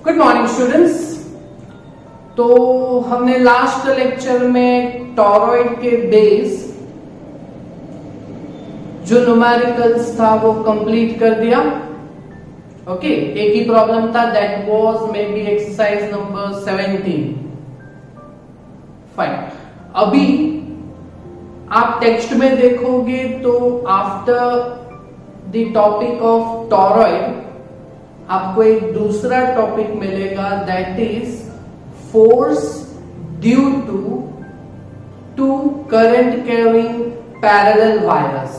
Good morning students. तो हमने last lecture में टॉरॉइड के बेस जो न्यूमेरिकल्स था वो कंप्लीट कर दिया। ओके, एक ही प्रॉब्लम था, that was maybe exercise number 17। Fine. अभी आप टेक्स्ट में देखोगे तो after the topic of toroid आपको एक दूसरा टॉपिक मिलेगा, that is force due to two current carrying parallel wires.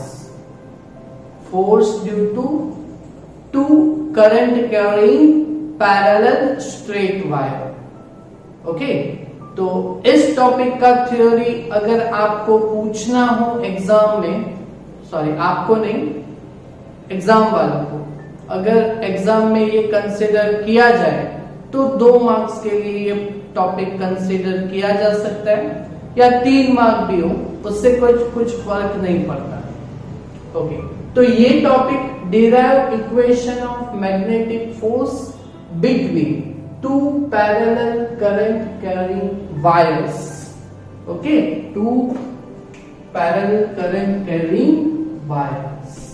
Force due to two current carrying parallel straight wire. Okay, तो इस टॉपिक का थ्योरी अगर आपको पूछना हो एग्जाम में, सॉरी आपको नहीं, एग्जाम वालों को अगर एग्जाम में ये कंसिडर किया जाए तो 2 मार्क्स के लिए ये टॉपिक कंसिडर किया जा सकता है, या 3 मार्क भी हो, उससे कुछ फर्क नहीं पड़ता। ओके, तो ये topic derive equation of magnetic force between 2 parallel current carrying wires. Okay, 2 parallel current carrying wires.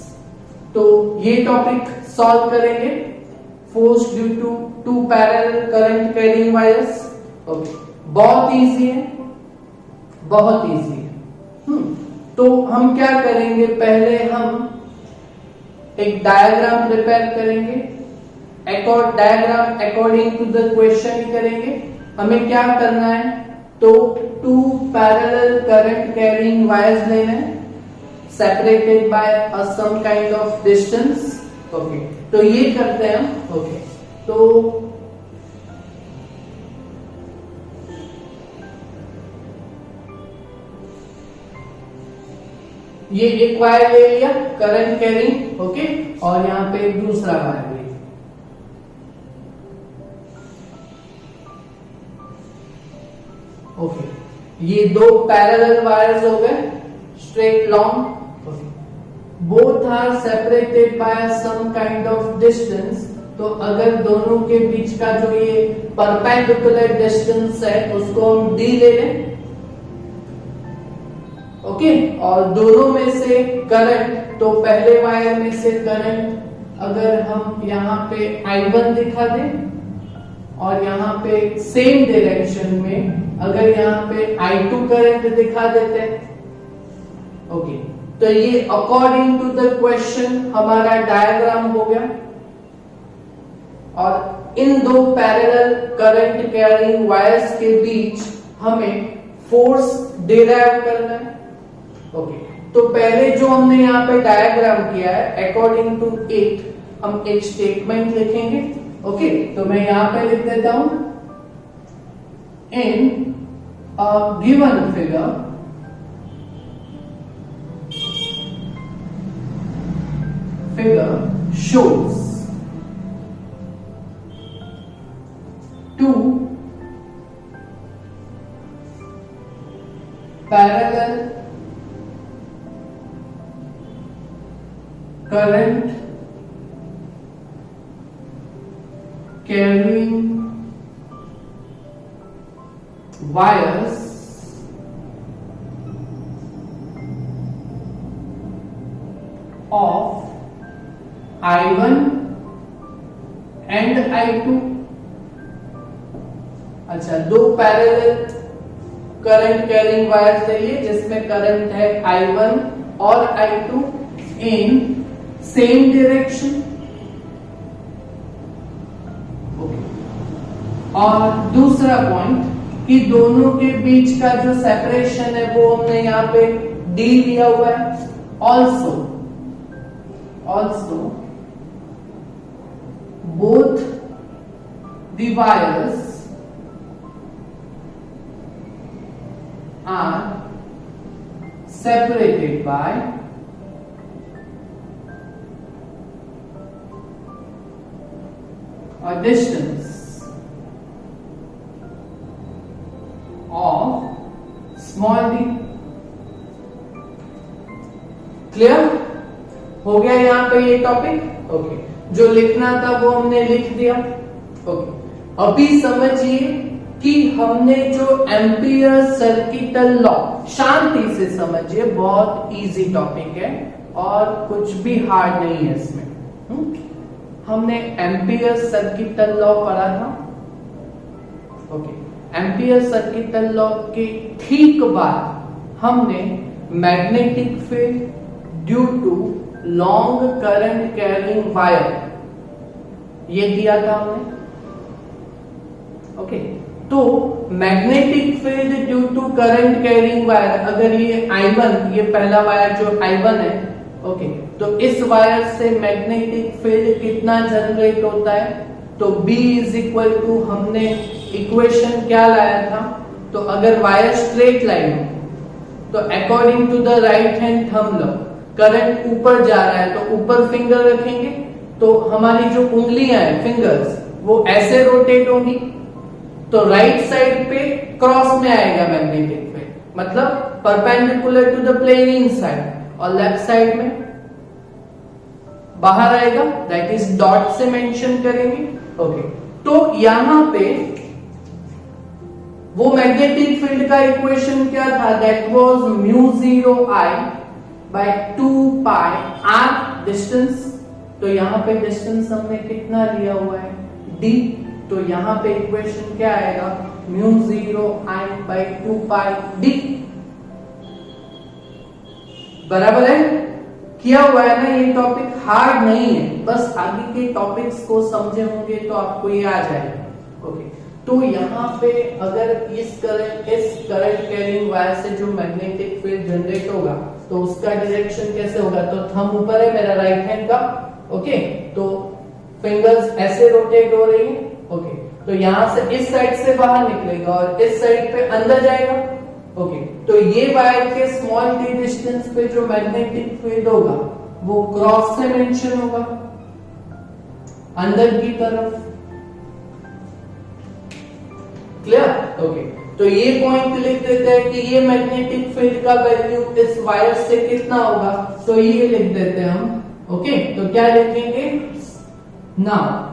तो ये टॉपिक सॉल्व करेंगे, force due to 2 parallel current carrying wires. Okay, बहुत इजी है, बहुत इजी है। तो हम क्या करेंगे, पहले हम एक डायग्राम प्रिपेयर करेंगे, diagram according to the question ही करेंगे। हमें क्या करना है, तो 2 पैरेलल करंट कैरिंग वायर्स लेना है, separated by some kind of distance। Okay, तो ये करते हैं हम। ओके, तो ये एक वायर ले लिया करंट कैरिंग, ओके, और यहां पे दूसरा वायर ले। ओके, ये 2 पैरेलल वायर्स हो गए, straight long. Both are separated by some kind of distance. तो अगर दोनों के बीच का जो ये परपेंडिकुलर डिस्टेंस है उसको हम डी ले लें। ओके, और दोनों में से करंट, तो पहले वायर में से करंट अगर हम यहाँ पे I1 दिखा दें और यहाँ पे सेम डायरेक्शन में अगर यहाँ पे I2 करंट दिखा देते हैं। ओके, तो ये अकॉर्डिंग टू द क्वेश्चन हमारा डायग्राम हो गया, और इन 2 पैरेलल करंट कैरिंग वायर्स के बीच हमें फोर्स डिराइव करना है। ओके, तो पहले जो हमने यहाँ पे डायग्राम किया है, अकॉर्डिंग टू इट हम एक स्टेटमेंट लिखेंगे। ओके, तो मैं यहाँ पे लिख देता हूं, in a given figure shows 2 parallel current carrying wires of I1 and I2। अच्छा, 2 पैरेलल करंट कैरिंग वायर्स चाहिए जिसमें करंट है I1 और I2 इन सेम डायरेक्शन। और दूसरा पॉइंट कि दोनों के बीच का जो सेपरेशन है वो हमने यहाँ पे D लिया हुआ है। Also both the wires are separated by a distance of small d। Clear हो गया यहाँ पे ये टॉपिक। ओके, जो लिखना था वो हमने लिख दिया। ओके, अभी समझिए कि हमने जो एम्पियर सर्किटल लॉ, शांति से समझिए, बहुत इजी टॉपिक है और कुछ भी हार्ड नहीं है इसमें। हमने एम्पियर सर्किटल लॉ पढ़ा था। ओके, एम्पियर सर्किटल लॉ के ठीक बाद हमने magnetic field due to long current carrying wire ये दिया था हमने। ओके, तो magnetic field due to current carrying wire, अगर ये I1, ये पहला वायर जो I1 है, ओके, तो इस वायर से मैग्नेटिक फील्ड कितना जनरेट होता है, तो B इज इक्वल टू, हमने इक्वेशन क्या लाया था, तो अगर वायर स्ट्रेट लाइन हो तो according to the right hand thumb law current ऊपर जा रहा है तो ऊपर फिंगर रखेंगे तो हमारी जो उंगलियां हैं, फिंगर्स, वो ऐसे रोटेट होंगी, तो राइट साइड पे क्रॉस में आएगा मैग्नेटिक फील्ड, मतलब perpendicular to the plane side, और लेफ्ट साइड में बाहर आएगा, दैट इज डॉट से मेंशन करेंगे। ओके, तो यहां पे वो मैग्नेटिक फील्ड का इक्वेशन क्या था, that was μ0I by 2 pi r distance, तो यहां पे डिस्टेंस हमने कितना लिया हुआ है, d, तो यहां पे इक्वेशन क्या आएगा, μ0I बाय 2 पाई d, बराबर है। किया हुआ है ना, ये टॉपिक हार्ड नहीं है, बस आगे के टॉपिक्स को समझे होंगे तो आपको ये आ जाएगा। ओके, तो यहाँ पे अगर इस करंट कैरिंग वायर से जो मैग्नेटिक फील्ड जनरेट होगा तो उसका डायरेक्शन कैसे होगा, तो थंब ऊपर है मेरा राइट हैंड का, ओके, तो फिंगर्स ऐसे रोटेट हो रही है। ओके, तो यहां से इस साइड से बाहर निकलेगा और इस साइड पे अंदर जाएगा। ओके, तो ये वायर के स्मॉल टी डिस्टेंस पे जो मैग्नेटिक फील्ड होगा वो क्रॉस से मेंशन होगा अंदर की तरफ। क्लियर? ओके, तो ये पॉइंट लिख देते हैं कि ये मैग्नेटिक फील्ड का वैल्यू इस वायर से कितना होगा, तो ये लिख देते हैं हम। ओके, तो क्या लिखेंगे, now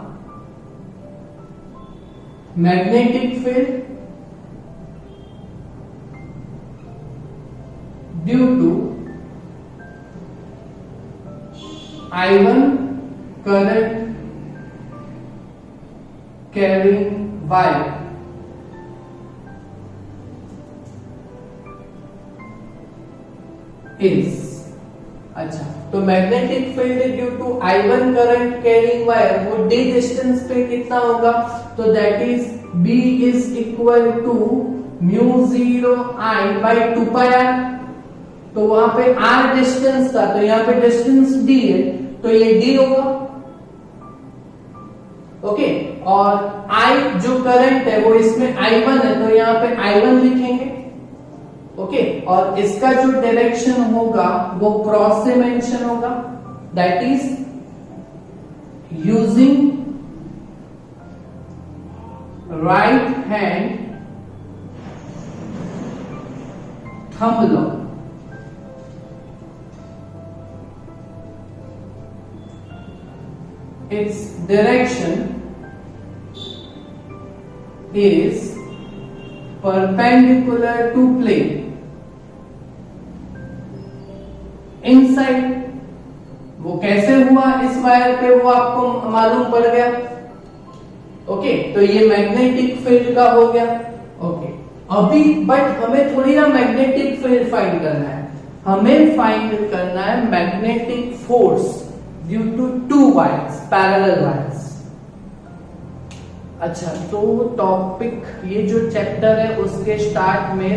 magnetic field due to I1 current carrying wire is, अच्छा, तो magnetic field due to I1 current carrying wire वो d डिस्टेंस पे कितना होगा, तो that is B is equal to μ0I by 2 pi r, तो वहां पे r डिस्टेंस था, तो यहाँ पे डिस्टेंस d है, तो ये d होगा। ओके, और I जो करंट है वो इसमें I1 है, तो यहाँ पे I1 लिखेंगे। ओके, और इसका जो डायरेक्शन होगा वो क्रॉस से मेंशन होगा, that is using right hand thumb law. Its direction is perpendicular to plane inside। वो कैसे हुआ इस वायर पे वो आपको मालूम पड़ गया। ओके, तो ये मैग्नेटिक फील्ड का हो गया। ओके, अभी बट हमें थोड़ी ना मैग्नेटिक फील्ड फाइंड करना है, हमें फाइंड करना है magnetic force due to 2 wires, parallel wires. अच्छा, तो टॉपिक ये जो चैप्टर है उसके स्टार्ट में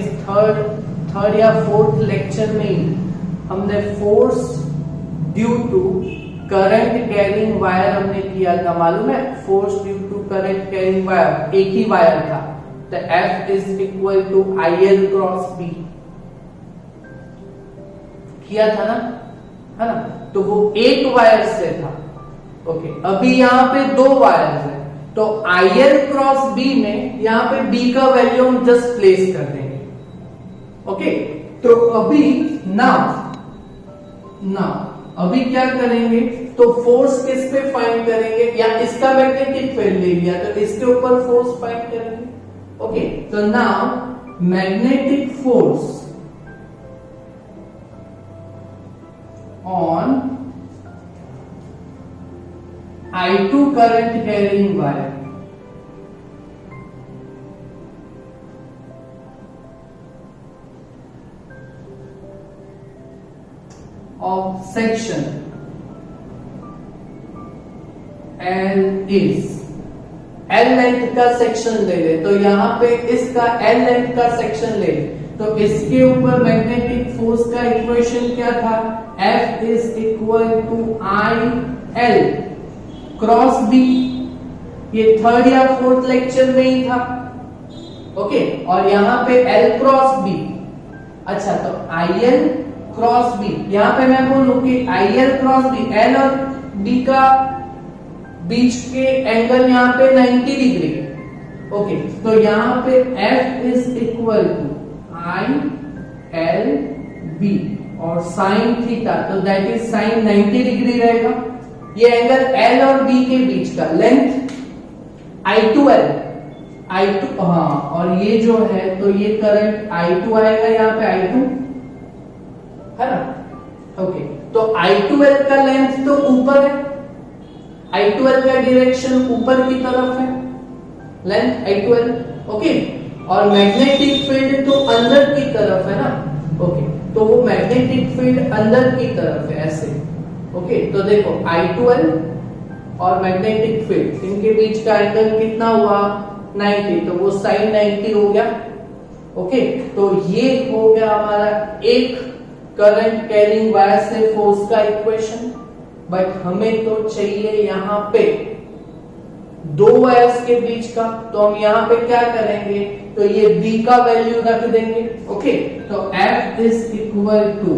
थर्ड या फोर्थ लेक्चर में ही हमने force due to current carrying wire हमने किया था, मालूम है, force due to current carrying wire, एक ही वायर था, तो F is equal to IL cross B किया था ना, है ना, तो वो एक वायर से था। ओके, अभी यहाँ पे 2 वायर्स है, तो IL क्रॉस B में यहाँ पे B का वैल्यू हम जस्ट प्लेस कर देंगे। ओके, तो अभी ना अभी क्या करेंगे, तो फोर्स किस पे फाइंड करेंगे, या इसका इसका मैग्नेटिक फील्ड ले लिया, तो इसके ऊपर फोर्स फाइंड करेंगे। ओके, तो now magnetic force on I2 current carrying wire of section L is L length का सेक्शन ले ले, तो यहां पे इसका L लेंथ का सेक्शन ले, तो इसके ऊपर मैग्नेटिक फोर्स का इक्वेशन क्या था? F is equal to I L cross B। ये थर्ड या फोर्थ लेक्चर में ही था। ओके, और यहां पे L क्रॉस B। अच्छा, तो IL क्रॉस B, यहां पे मैं बोलूं कि IL क्रॉस B, L और B का बीच के एंगल यहां पे 90 डिग्री है। ओके, तो यहां पे F is equal to I L B और साइन थीटा, तो दैट इज साइन 90 डिग्री रहेगा। ये एंगल L और B के बीच का लेंथ I2L, I2, हाँ, और ये जो है तो ये करंट I2 आएगा, यहाँ पे I2 है ना। ओके, तो I2L का लेंथ तो ऊपर है, I2L का डायरेक्शन ऊपर की तरफ है, लेंथ I2L। ओके, और मैग्नेटिक फील्ड तो अंदर की तरफ है ना। ओके, तो वो मैग्नेटिक फील्ड अंदर की तरफ है ऐसे। ओके, तो देखो I2L और मैग्नेटिक फील्ड, इनके बीच का एंगल कितना हुआ? 90, तो वो साइन 90 हो गया। ओके, तो ये हो गया हमारा एक करंट कैरिंग वायर से फोर्स का इक्वेशन। बट हमें तो चाहिए यहां पे दो वायर्स के बीच का, तो हम यहां पे क्या करेंगे? तो ये B का वैल्यू रख देंगे। ओके, तो F is equal to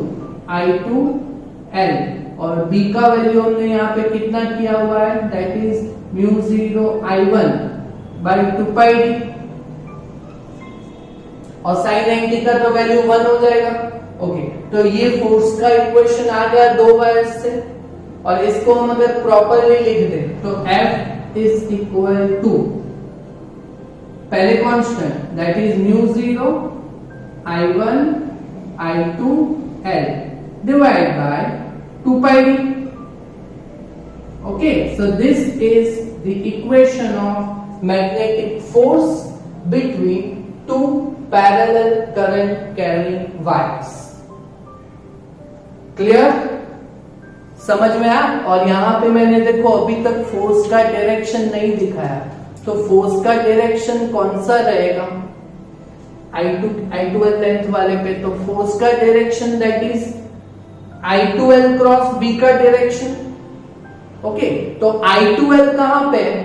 I2L और B का वैल्यू हमने यहाँ पे कितना किया हुआ है? That is mu 0 I1 by 2 pi d, और साइन 90 का तो वैल्यू 1 हो जाएगा। ओके, तो ये फोर्स का इक्वेशन आ गया दो वायर्स से, और इसको हम अगर प्रॉपरली लिख दें तो F इज इक्वल टू पहले constant that is mu 0 I1 I2 L divide by 2 pi d। Okay, so this is the equation of magnetic force between two parallel current carrying wires। Clear? समझ में आया? और यहां पे मैंने देखो अभी तक फोर्स का डायरेक्शन नहीं दिखाया, तो फोर्स का डायरेक्शन कौन सा रहेगा? I2L लेंथ वाले पे तो फोर्स का direction that is I2L cross B का डायरेक्शन। ओके, तो I2L कहां पे है?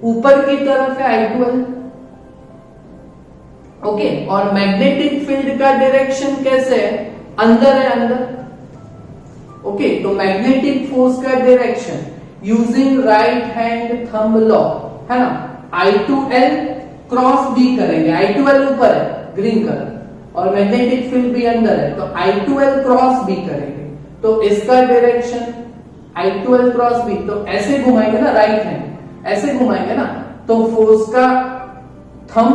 ऊपर की तरफ है I2L। ओके, और मैग्नेटिक फील्ड का डायरेक्शन कैसे है? अंदर है, अंदर। ओके, तो मैग्नेटिक फोर्स का direction using right hand thumb law है ना, I2L क्रॉस B करेंगे। I2L ऊपर है ग्रीन कलर, और मैग्नेटिक फील्ड भी अंदर है, तो I2L क्रॉस B करेंगे। तो इसका डायरेक्शन I2L क्रॉस B, तो ऐसे घुमाएंगे ना, राइट हैंड ऐसे घुमाएंगे ना, तो फोर्स का thumb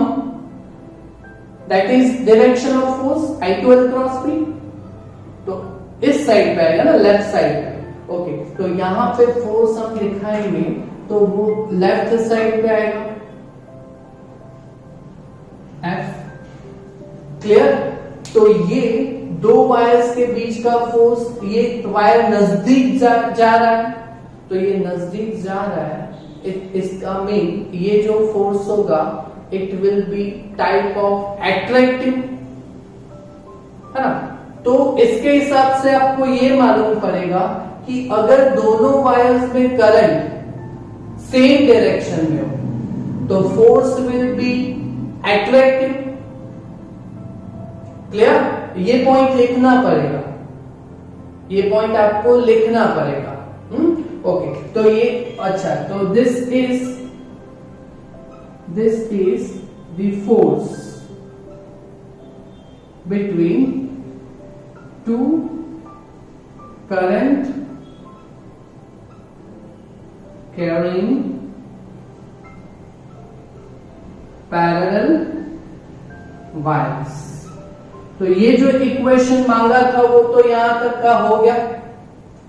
that is direction of force I2L cross B, तो इस साइड पे आएगा ना, लेफ्ट साइड पे। ओके, तो यहां पे फोर्स हम दिखाएंगे तो वो लेफ्ट साइड पे आएगा F। क्लियर? तो ये दो वायर्स के बीच का फोर्स, ये वायर नजदीक जा रहा है, तो ये नजदीक जा रहा है, इसका मीन ये जो फोर्स होगा it will be type of attractive, है ना। तो इसके हिसाब से आपको ये मालूम पड़ेगा कि अगर दोनों वायर्स में करंट सेम डायरेक्शन में हो तो force will be attractive. Clear? ये पॉइंट लिखना पड़ेगा, ये पॉइंट आपको लिखना पड़ेगा। ओके, तो ये अच्छा, तो this is the force between two current carrying parallel wires। तो ये जो इक्वेशन मांगा था वो तो यहां तक का हो गया,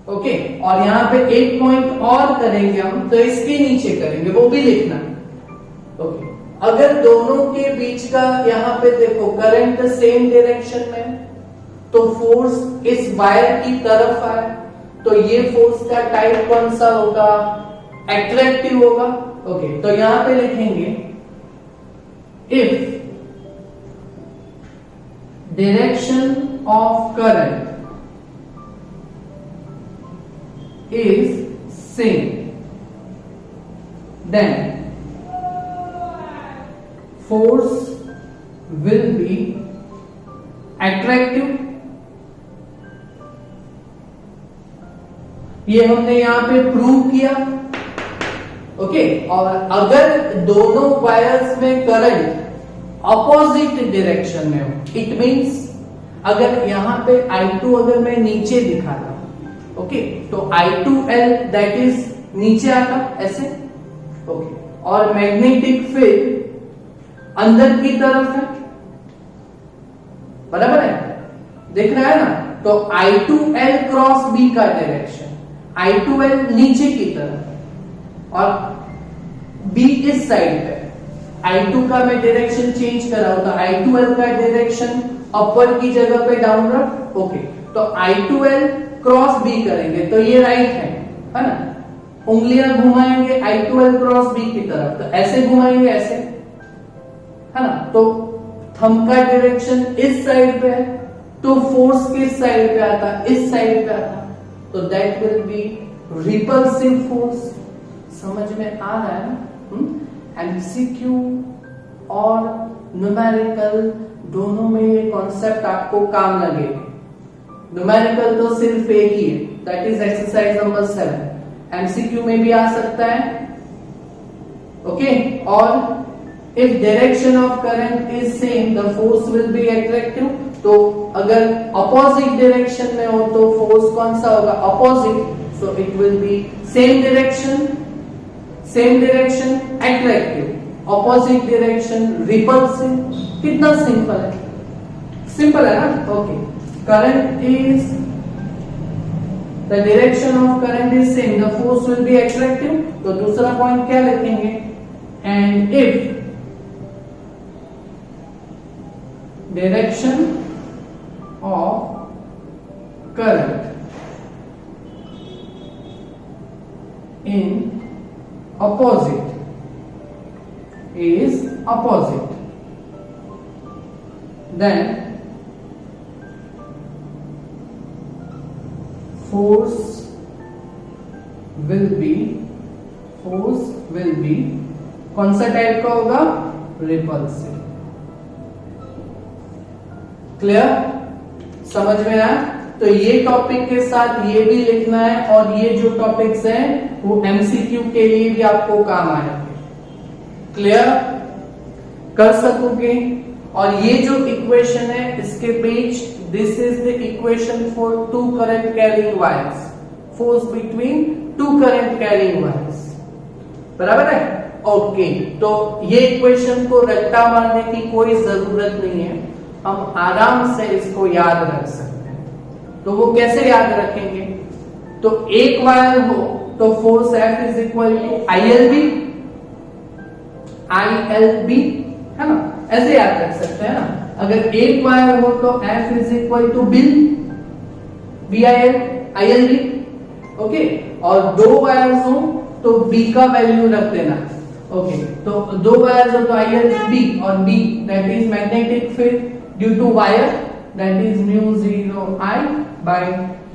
ओके। और यहां पे एक पॉइंट और करेंगे हम, तो इसके नीचे करेंगे, वो भी लिखना, ओके। अगर दोनों के बीच का यहां पे देखो करंट सेम डायरेक्शन में, तो फोर्स इस वायर की तरफ आए, तो ये फोर्स का टाइप कौन सा होगा, एट्रैक्टिव होगा, ओके। तो यहां पे लिखेंगे if direction of current is same, then force will be attractive। ये हमने यहां पे प्रूव किया, ओके। और अगर दोनों वायर्स में करंट अपोजिट डायरेक्शन में हो, इट मींस अगर यहां पे I2 अगर मैं नीचे दिखाता, ओके, तो I2L दैट इज नीचे आता ऐसे, ओके। और मैग्नेटिक फील्ड अंदर की तरफ है, बराबर है, दिख रहा है ना। तो I2L क्रॉस B का डायरेक्शन, I2L नीचे की तरफ और B इस साइड पे, I2 का मैं डायरेक्शन चेंज कर रहा हूं, तो I2L का डायरेक्शन अपवर्ड की जगह पे डाउनवर्ड, ओके। तो I2L क्रॉस B करेंगे, तो ये राइट है ना, उंगलियां घुमाएंगे I2L क्रॉस B की तरफ, तो ऐसे घुमाएंगे ऐसे, है ना। तो थंब का डायरेक्शन इस साइड पे है, तो फोर्स किस साइड पे आता, इस साइड पे आता, तो that will be repulsive force. समझ में आ रहा है ना। एमसीक्यू और न्यूमेरिकल दोनों में ये कॉन्सेप्ट आपको काम लगेगा। न्यूमेरिकल तो सिर्फ एक ही है, that is exercise number 7। MCQ में भी आ सकता है, ओके। और if direction of current is same the force will be attractive. तो अगर अपोजिट डायरेक्शन में हो तो फोर्स कौन सा होगा, opposite, so it will be same direction attractive, opposite direction repulsive. कितना सिंपल है, सिंपल है ना, okay. Current is the direction of current is same, the force will be attractive। तो दूसरा पॉइंट क्या लिखेंगे, and if direction of current in opposite is opposite, then force will be कौन सा टाइप का होगा, रिपल्सिव। क्लियर, समझ में आया। तो ये टॉपिक के साथ ये भी लिखना है, और ये जो टॉपिक्स हैं वो एमसीक्यू के लिए भी आपको काम आएंगे। क्लियर, कर सकोगे। और ये जो इक्वेशन है इसके बीच, this is the equation for two current carrying wires, force between two current carrying wires, बराबर है, ओके। तो ये इक्वेशन को रट्टा मारने की कोई जरूरत नहीं है, हम आराम से इसको याद रख सकते हैं। तो वो कैसे याद रखेंगे, तो एक वायर हो तो force F is equal to ILB, है ना, ऐसे याद रख सकते हैं ना। अगर एक वायर हो तो F is equal to BIL, ILB, okay. और दो वायर्स हो तो B का वैल्यू रख देना, ओके। तो दो वायर्स हो तो ILB और B that is magnetic field due to wire, that is μ0I by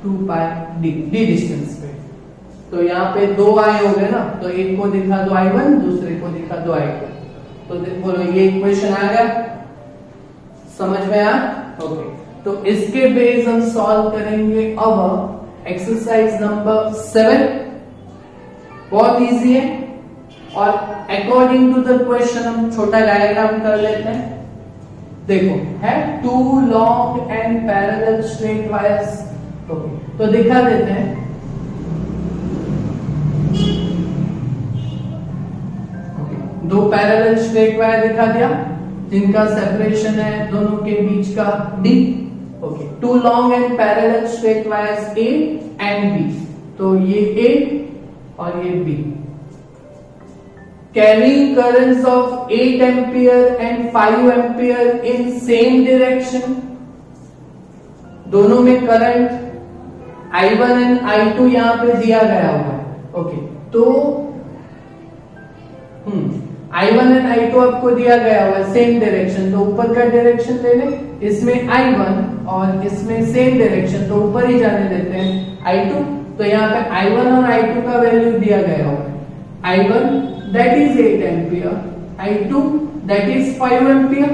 2πd, d distance पे। तो यहाँ पे दो I हो गए ना, तो एक को दिखा दो I1, दूसरे को दिखा दो I2। तो बोलो ये इक्वेशन आ गया, समझ में आया, ओके। तो इसके बेस हम सॉल्व करेंगे अब एक्सरसाइज नंबर 7। बहुत इजी है, और अकॉर्डिंग टू द क्वेश्चन हम छोटा डायग्राम कर लेते हैं। देखो है two long and parallel straight wires, okay. तो दिखा देते हैं दो पैरेलल स्ट्रेट वायर दिखा दिया जिनका सेपरेशन है दोनों के बीच का d। Okay, two long and parallel straight wires A and B, तो ये A और ये B, carrying currents of 8 ampere and 5 ampere in same direction, दोनों में करंट I1 एंड I2 यहां पे दिया गया हुआ है। ओके, तो I1 एंड I2 आपको दिया गया हुआ है सेम डायरेक्शन, तो ऊपर का डायरेक्शन ले लें, इसमें I1 और इसमें सेम डायरेक्शन, तो ऊपर ही जाने देते हैं I2। तो यहाँ पे I1 और I2 का वैल्यू दिया गया हुआ है, I1 that is 8 ampere, I2 that is 5 ampere,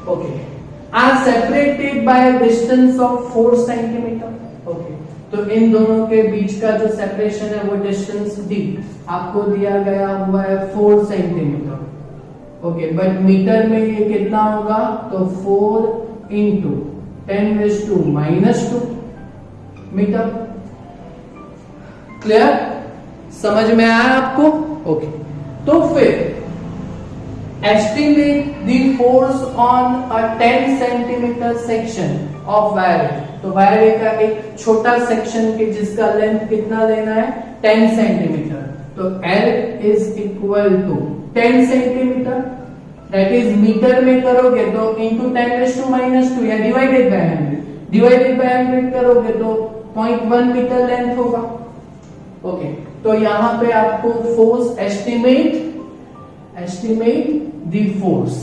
okay, are separated by a distance of 4 centimeter। okay, तो इन दोनों के बीच का जो सेपरेशन है वो डिस्टेंस d आपको दिया गया हुआ है 4 सेंटीमीटर। ओके, बट मीटर में ये कितना होगा, तो 4 इंटू 10⁻⁻² मीटर। क्लियर, समझ में आया आपको? ओके, तो फिर estimate the force on a 10 centimetre section of wire. तो वायर का एक छोटा सेक्शन के जिसका लेंथ कितना लेना है, 10 सेंटीमीटर, तो L is equal to 10 centimetre, that is metre में करोगे तो इंटू 10⁻⁻² या डिवाइडेड बाय 100, डिवाइडेड बाय 100 करोगे तो 0.1 मीटर लेंथ होगा। ओके, तो यहां पे आपको फोर्स एस्टिमेट द फोर्स,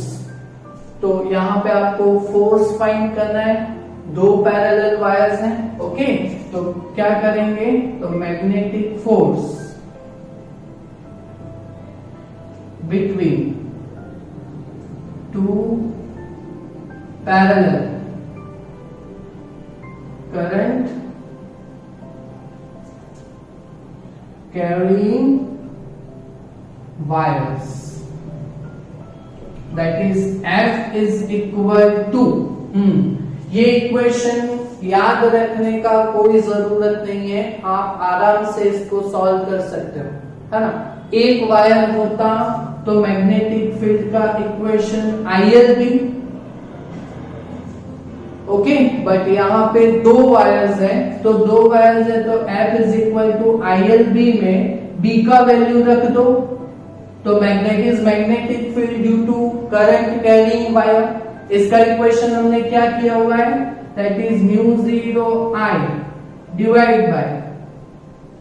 तो यहां पे आपको फोर्स फाइंड करना है, दो पैरेलल वायर्स हैं। ओके, तो क्या करेंगे, तो magnetic force between two parallel current carrying wires, that is F is equal to, ये इक्वेशन याद रखने का कोई जरूरत नहीं है, आप आराम से इसको सॉल्व कर सकते हो, है ना। एक वायर होता तो मैग्नेटिक फील्ड का इक्वेशन ILB, ओके, बट यहाँ पे दो वायर्स हैं, तो दो वायर्स है तो F is equal to ILB में B का वैल्यू रख दो, तो magnetic field due to current carrying wire, इसका इक्वेशन हमने क्या किया हुआ है, that is μ0I divide by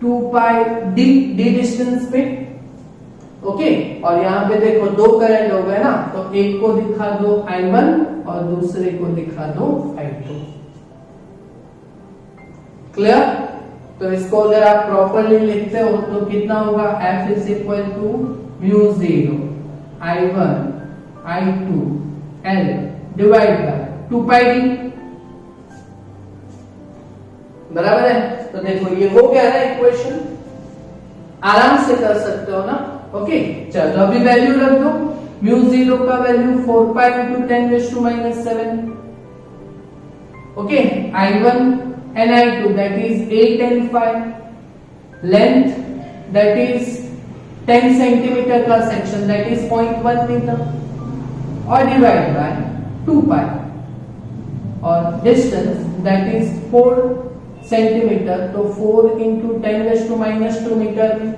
2 pi d distance पे। ओके, और यहाँ पे देखो दो करंट हो गए ना, तो एक को दिखा दो I1 और दूसरे को दिखा दो I2। क्लियर, तो इसको अगर आप प्रॉपर्ली लिखते हो तो कितना होगा, F is equal to μ0 I1 I2 L divide by 2 pi d, बराबर है। तो देखो ये हो गया ना इक्वेशन, आराम से कर सकते हो ना। ओके, चलो अभी वैल्यू रख दो, μ0 का value 4 pi into 10⁻⁻7, okay, I1 and I2 that is 8 and 5, length that is 10 centimetre का सेक्शन that is 0.1 मीटर, और डिवाइड बाय 2 पाई, और डिस्टेंस that is 4 सेंटीमीटर, तो 4 इंटू 10⁻⁻² मीटर में।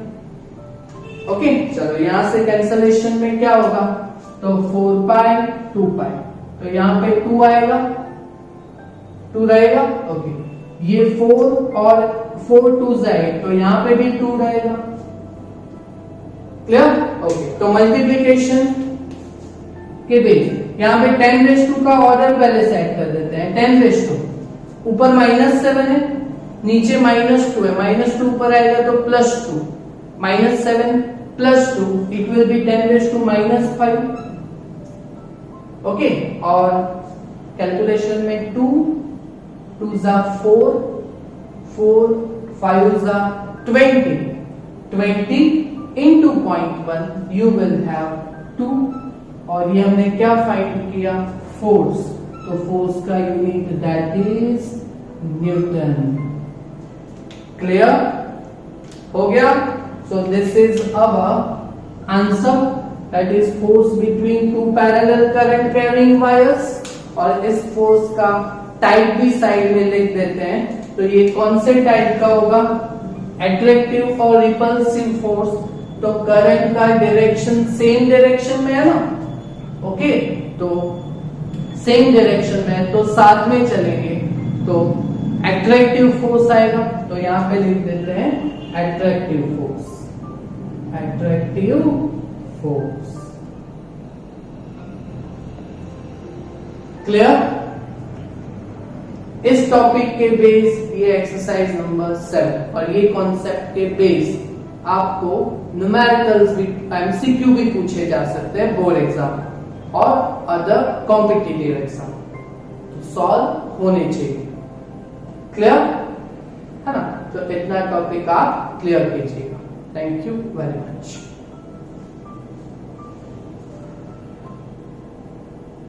ओके, चलो यहां से कैंसलेशन में क्या होगा, तो 4 पाई 2 पाई, तो यहां पे 2 आएगा, 2 रहेगा। ओके, ये 4 और 4 2 जाए तो यहां पे भी 2 रहेगा। क्लियर, ओके, तो मल्टीप्लिकेशन के बीच यहां पे 10⁻² का ऑर्डर पहले सेट कर देते हैं, 10⁻², ऊपर -7 है, नीचे -2 है, -2 ऊपर आएगा तो +2, -7 +2 it will be 10⁻⁻5। ओके, और कैलकुलेशन में 2 2 जा 4 4 5 जा 20 into 0.1 you will have 2, और ये हमने क्या फाइंड किया, फोर्स, तो फोर्स का unit that is Newton. Clear हो गया, so this is our answer that is force between two parallel current carrying wires, और इस फोर्स का टाइप भी साइड में लिख देते हैं। तो ये कौन से टाइप का होगा, अट्रैक्टिव और रिपल्सिव फोर्स। तो करंट का डायरेक्शन सेम डायरेक्शन में है ना, ओके, तो सेम डायरेक्शन में है तो साथ में चलेंगे, तो अट्रैक्टिव फोर्स आएगा। तो यहां पे लिख देते हैं attractive force, attractive force. Clear? इस टॉपिक के बेस ये एक्सरसाइज नंबर 7, और ये कॉन्सेप्ट के बेस आपको न्यूमेरिकल्स भी, एमसीक्यू भी पूछे जा सकते हैं बोर्ड एग्जाम और अदर कॉम्पिटिटिव एग्जाम, तो सॉल्व होने चाहिए। क्लियर है ना? तो इतना टॉपिक आप क्लियर कीजिएगा। Thank you very much.